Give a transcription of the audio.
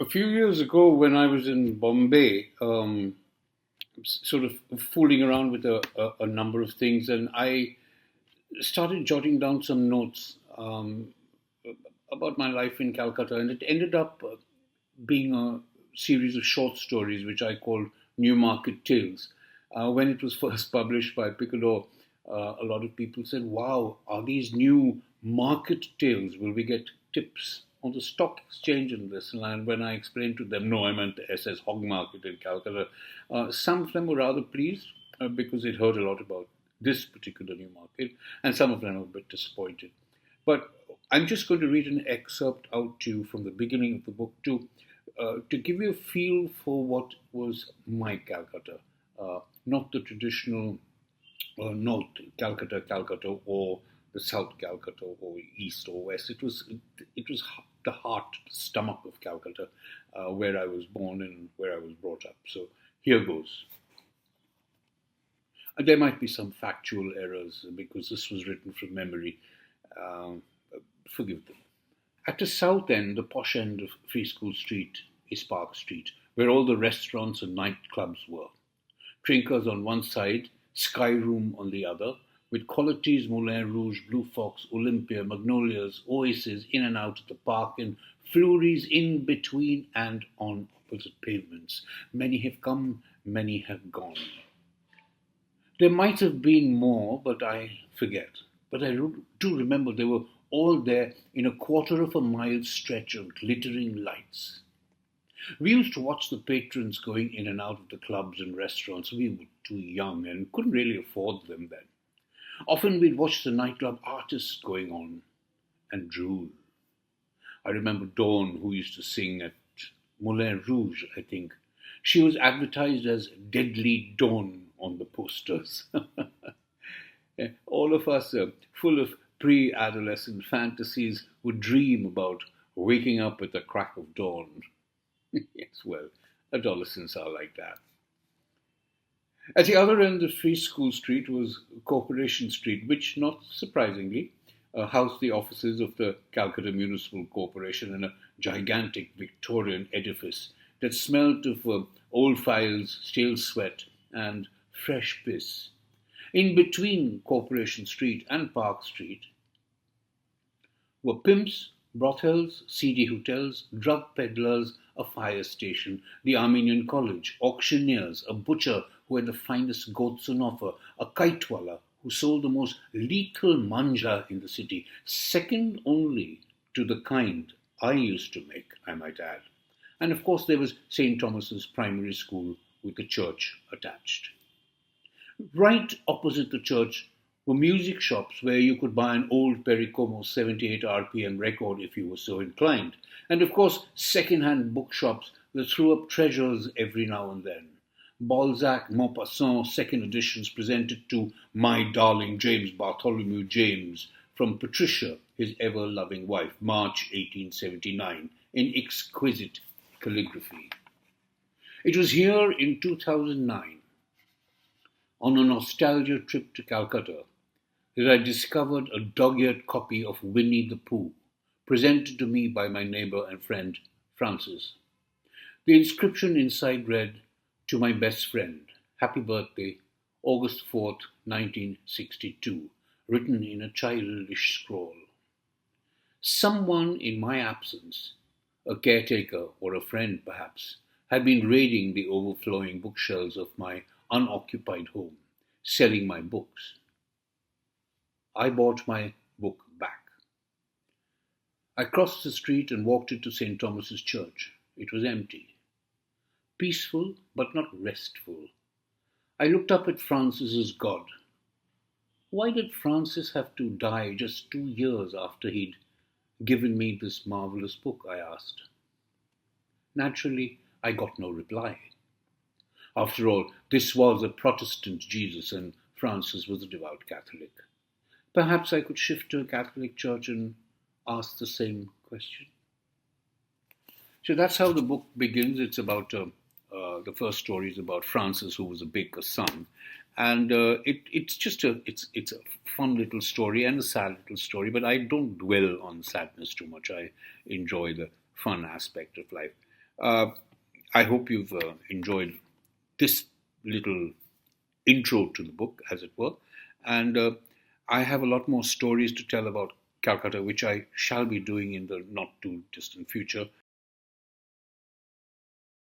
A few years ago, when I was in Bombay, sort of fooling around with a number of things, and I started jotting down some notes about my life in Calcutta, and it ended up being a series of short stories which I called Newmarket Tales. When it was first published by Picador, a lot of people said, "Wow, are these new market tales? Will we get tips on the stock exchange in this?" And when I explained to them, no, I meant the SS Hog Market in Calcutta, some of them were rather pleased because they'd heard a lot about this particular new market, and some of them were a bit disappointed. But I'm just going to read an excerpt out to you from the beginning of the book to give you a feel for what was my Calcutta, not the traditional North Calcutta, or the South Calcutta, or East or West. It was the heart, stomach of Calcutta, where I was born and where I was brought up. So here goes. There might be some factual errors because this was written from memory. Um, Forgive them. At the south end, the posh end of Free School Street, is Park Street, where all the restaurants and nightclubs were. Trinkers on one side, Sky Room on the other, with Qualities, Moulin Rouge, Blue Fox, Olympia, Magnolias, Oasis in and out of the park, and Fleuries in between and on opposite pavements. Many have come, many have gone. There might have been more, but I forget. But I do remember they were all there in a quarter of a mile stretch of glittering lights. We used to watch the patrons going in and out of the clubs and restaurants. We were too young and couldn't really afford them then. Often we'd watch the nightclub artists going on and drool. I remember Dawn, who used to sing at Moulin Rouge, I think. She was advertised as Deadly Dawn on the posters. All of us, full of pre-adolescent fantasies, would dream about waking up at the crack of dawn. Yes, well, adolescents are like that. At the other end of Free School Street was Corporation Street, which, not surprisingly, housed the offices of the Calcutta Municipal Corporation in a gigantic Victorian edifice that smelt of old files, stale sweat, and fresh piss. In between Corporation Street and Park Street were pimps, brothels, seedy hotels, drug peddlers, a fire station, the Armenian College, auctioneers, a butcher who had the finest goats on offer, a kitewala who sold the most lethal manja in the city, second only to the kind I used to make, I might add. And of course there was St. Thomas's Primary School with a church attached. Right opposite the church were music shops where you could buy an old Pericomo 78 RPM record if you were so inclined. And of course, second-hand bookshops that threw up treasures every now and then. Balzac, Maupassant, second editions presented to my darling James Bartholomew James from Patricia, his ever-loving wife, March 1879, in exquisite calligraphy. It was here in 2009, on a nostalgia trip to Calcutta, that I discovered a dog-eared copy of Winnie the Pooh, presented to me by my neighbour and friend Francis. The inscription inside read, "To my best friend, happy birthday, August 4th, 1962, written in a childish scrawl. Someone in my absence, a caretaker or a friend perhaps, had been raiding the overflowing bookshelves of my unoccupied home, selling my books. I bought my book back. I crossed the street and walked into St. Thomas's Church. It was empty. Peaceful, but not restful. I looked up at Francis as God. Why did Francis have to die just 2 years after he'd given me this marvelous book, I asked. Naturally, I got no reply. After all, this was a Protestant Jesus and Francis was a devout Catholic. Perhaps I could shift to a Catholic church and ask the same question. So that's how the book begins. It's about the first story is about Francis, who was a baker's son, and it's a fun little story and a sad little story. But I don't dwell on sadness too much. I enjoy the fun aspect of life. I hope you've enjoyed this little intro to the book, as it were. And I have a lot more stories to tell about Calcutta, which I shall be doing in the not too distant future.